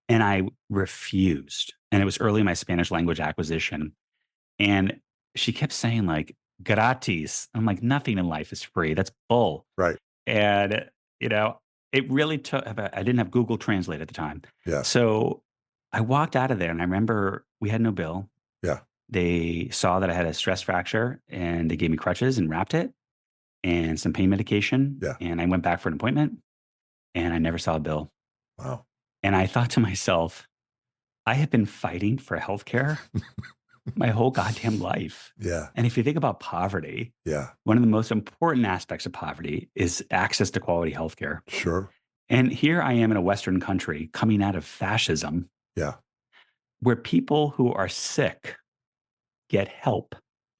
And I refused. And it was early in my Spanish language acquisition. And she kept saying like, gratis. I'm like, nothing in life is free. That's bull. Right. And, it really took, I didn't have Google Translate at the time. Yeah. So I walked out of there and I remember we had no bill. Yeah. They saw that I had a stress fracture and they gave me crutches and wrapped it and some pain medication. Yeah. And I went back for an appointment and I never saw a bill. Wow. And I thought to myself, I have been fighting for healthcare my whole goddamn life. Yeah. And if you think about poverty, Yeah. one of the most important aspects of poverty is access to quality healthcare. Sure. And here I am in a Western country coming out of fascism, Yeah. where people who are sick get help.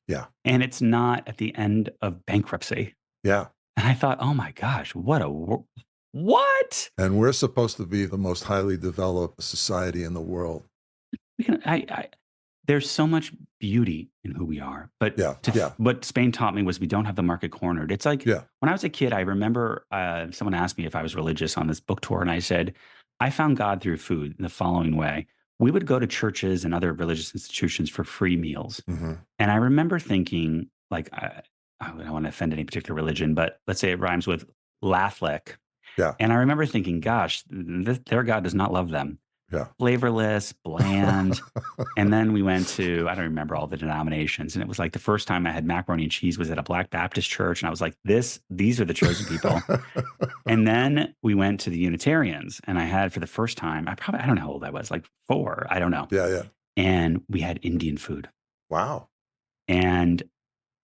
Yeah. and it's not at the end of bankruptcy. Yeah. And I thought, oh my gosh, what? And we're supposed to be the most highly developed society in the world. We can, there's so much beauty in who we are, but Yeah. Yeah. what Spain taught me was we don't have the market cornered. It's like Yeah. when I was a kid, I remember someone asked me if I was religious on this book tour, and I said, I found God through food in the following way. We would go to churches and other religious institutions for free meals. Hmm. And I remember thinking, like, I don't want to offend any particular religion, but let's say it rhymes with Lathlick. Yeah. And I remember thinking, gosh, their God does not love them. Yeah. Flavorless, bland. And then we went to, I don't remember all the denominations. And it was like the first time I had macaroni and cheese was at a Black Baptist church. And I was like, these are the chosen people. And then we went to the Unitarians, and I had for the first time, I don't know how old I was, like 4, I don't know. Yeah. Yeah. And we had Indian food. Wow. And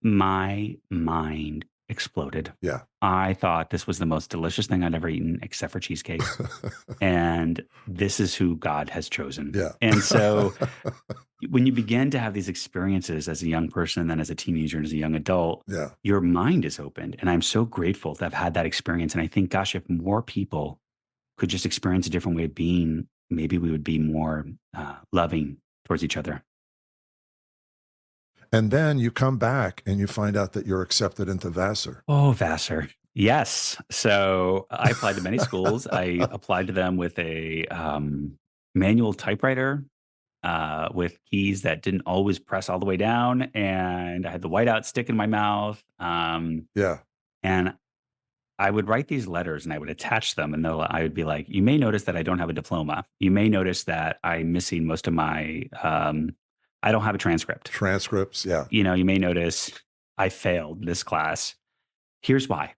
my mind exploded. Yeah. I thought this was the most delicious thing I'd ever eaten, except for cheesecake. And this is who God has chosen. Yeah. And so when you begin to have these experiences as a young person, and then as a teenager and as a young adult, Yeah. your mind is opened. And I'm so grateful to have had that experience. And I think, gosh, if more people could just experience a different way of being, maybe we would be more loving towards each other. And then you come back and you find out that you're accepted into Vassar. Oh, Vassar. Yes. So I applied to many schools. I applied to them with a manual typewriter with keys that didn't always press all the way down. And I had the whiteout stick in my mouth. Yeah. And I would write these letters and I would attach them. And I would be like, you may notice that I don't have a diploma. You may notice that I'm missing most of my, I don't have a transcript. Transcripts. Yeah. You may notice I failed this class. Here's why.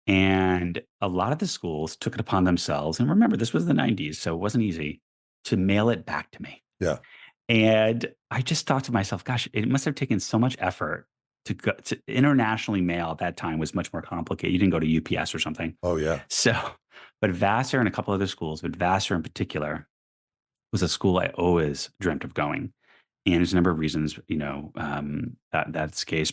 And a lot of the schools took it upon themselves. And remember, this was the 90s, so it wasn't easy to mail it back to me. Yeah. And I just thought to myself, gosh, it must have taken so much effort to go to internationally mail at that time was much more complicated. You didn't go to UPS or something. Oh, yeah. So, but Vassar and a couple other schools, but Vassar in particular was a school I always dreamt of going. And there's a number of reasons, that's the case.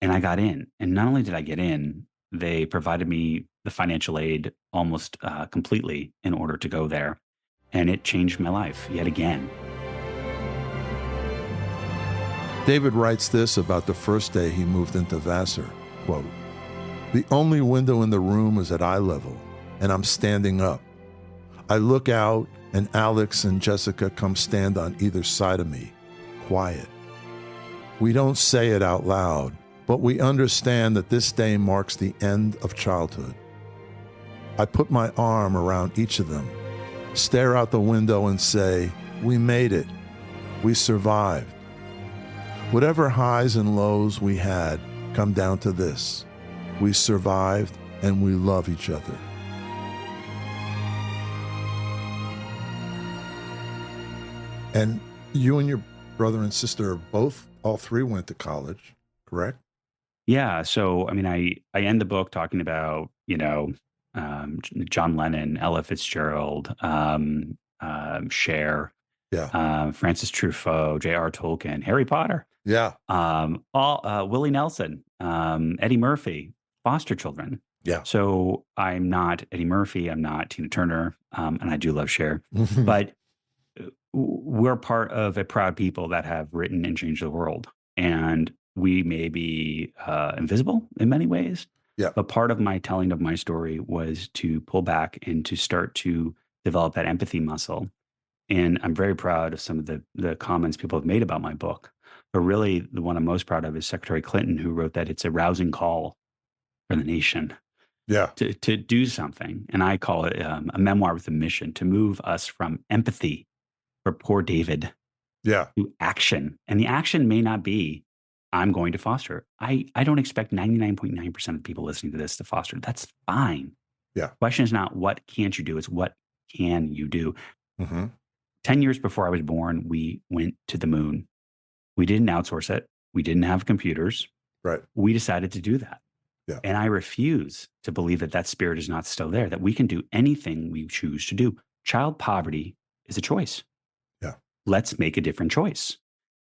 And I got in. And not only did I get in, they provided me the financial aid almost completely in order to go there. And it changed my life yet again. David writes this about the first day he moved into Vassar, quote, "The only window in the room is at eye level, and I'm standing up. I look out, and Alex and Jessica come stand on either side of me, quiet. We don't say it out loud, but we understand that this day marks the end of childhood. I put my arm around each of them, stare out the window and say, we made it. We survived. Whatever highs and lows we had come down to this. We survived and we love each other." And you and your brother and sister all three went to college, correct? Yeah. So, I end the book talking about, John Lennon, Ella Fitzgerald, Cher, Francis Truffaut, J.R. Tolkien, Harry Potter. Yeah. Willie Nelson, Eddie Murphy, foster children. Yeah. So I'm not Eddie Murphy. I'm not Tina Turner. And I do love Cher. But we're part of a proud people that have written and changed the world. And we may be invisible in many ways. Yeah. But part of my telling of my story was to pull back and to start to develop that empathy muscle. And I'm very proud of some of the comments people have made about my book. But really, the one I'm most proud of is Secretary Clinton, who wrote that it's a rousing call for the nation to do something. And I call it a memoir with a mission to move us from empathy for poor David to action. And the action may not be, I'm going to foster. I don't expect 99.9% of people listening to this to foster. That's fine. Yeah. The question is not what can't you do, it's what can you do. Mm-hmm. 10 years before I was born, we went to the moon. We didn't outsource it. We didn't have computers. Right. We decided to do that. Yeah. And I refuse to believe that spirit is not still there, that we can do anything we choose to do. Child poverty is a choice. Yeah. Let's make a different choice.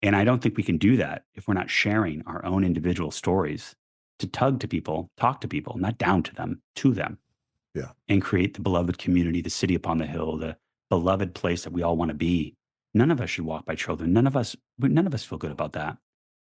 And I don't think we can do that if we're not sharing our own individual stories to tug to people, talk to people, not down to them, Yeah. and create the beloved community, the city upon the hill, the beloved place that we all want to be. None of us should walk by children. None of us feel good about that.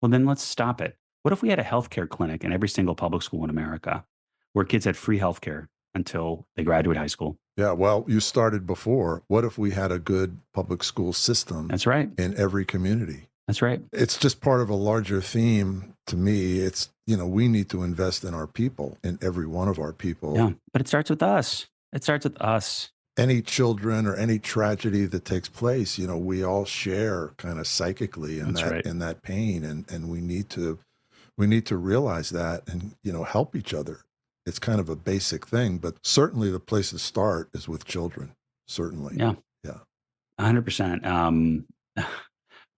Well, then let's stop it. What if we had a healthcare clinic in every single public school in America where kids had free healthcare until they graduate high school? Yeah, well, you started before. What if we had a good public school system That's right. in every community? That's right. It's just part of a larger theme to me. It's, we need to invest in our people, in every one of our people. Yeah, but it starts with us. It starts with us. Any children or any tragedy that takes place, we all share kind of psychically in that pain, and we need to realize that and help each other. It's kind of a basic thing, but certainly the place to start is with children. Certainly. Yeah. Yeah. 100%.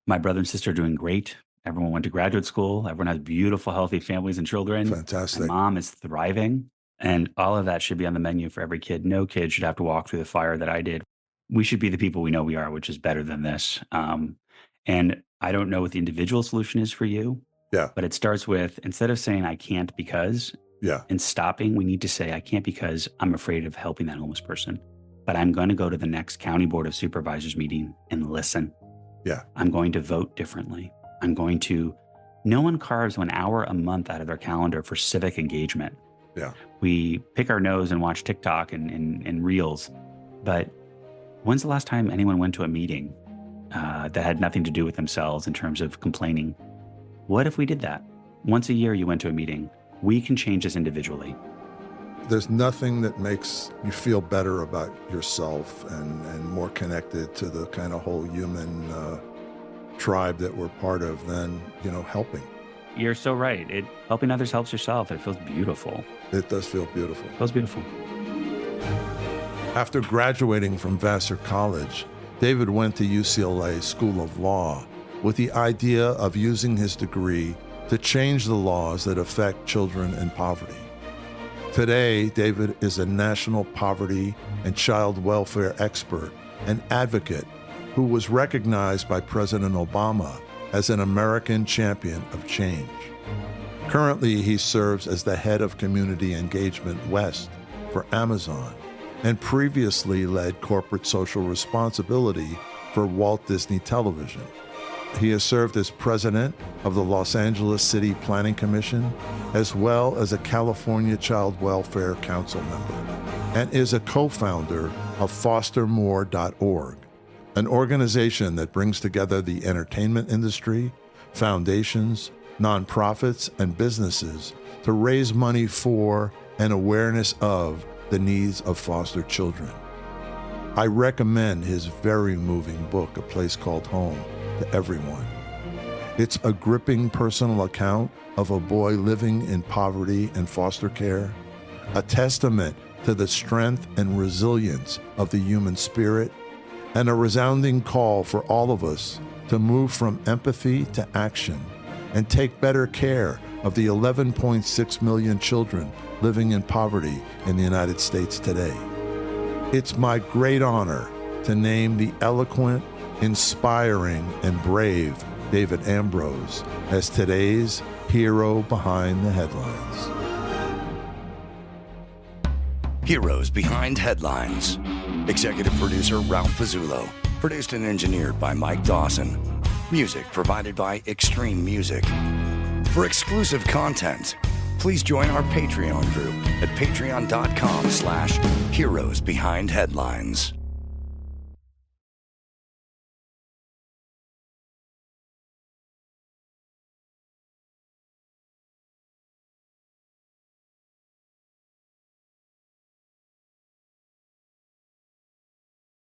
My brother and sister are doing great. Everyone went to graduate school. Everyone has beautiful, healthy families and children. Fantastic. My mom is thriving. And all of that should be on the menu for every kid. No kid should have to walk through the fire that I did. We should be the people we know we are, which is better than this. And I don't know what the individual solution is for you. Yeah. But it starts with, instead of saying I can't because, and stopping, we need to say I can't because I'm afraid of helping that homeless person. But I'm going to go to the next county board of supervisors meeting and listen. Yeah. I'm going to vote differently. No one carves 1 hour a month out of their calendar for civic engagement. Yeah. We pick our nose and watch TikTok and reels. But when's the last time anyone went to a meeting that had nothing to do with themselves in terms of complaining? What if we did that? Once a year you went to a meeting. We can change this individually. There's nothing that makes you feel better about yourself and more connected to the kind of whole human tribe that we're part of than, helping. You're so right. Helping others helps yourself. It feels beautiful. It does feel beautiful. It feels beautiful. After graduating from Vassar College, David went to UCLA School of Law with the idea of using his degree to change the laws that affect children in poverty. Today, David is a national poverty and child welfare expert and advocate who was recognized by President Obama as an American champion of change. Currently, he serves as the head of Community Engagement West for Amazon and previously led corporate social responsibility for Walt Disney Television. He has served as president of the Los Angeles City Planning Commission, as well as a California Child Welfare Council member, and is a co-founder of fostermore.org, an organization that brings together the entertainment industry, foundations, nonprofits, and businesses to raise money for and awareness of the needs of foster children. I recommend his very moving book, A Place Called Home, to everyone. It's a gripping personal account of a boy living in poverty and foster care, a testament to the strength and resilience of the human spirit, and a resounding call for all of us to move from empathy to action and take better care of the 11.6 million children living in poverty in the United States today. It's my great honor to name the eloquent, inspiring, and brave David Ambroz as today's hero behind the headlines. Heroes Behind Headlines. Executive producer Ralph Pizzulo. Produced and engineered by Mike Dawson. Music provided by Extreme Music. For exclusive content, please join our Patreon group at patreon.com/heroesbehindheadlines.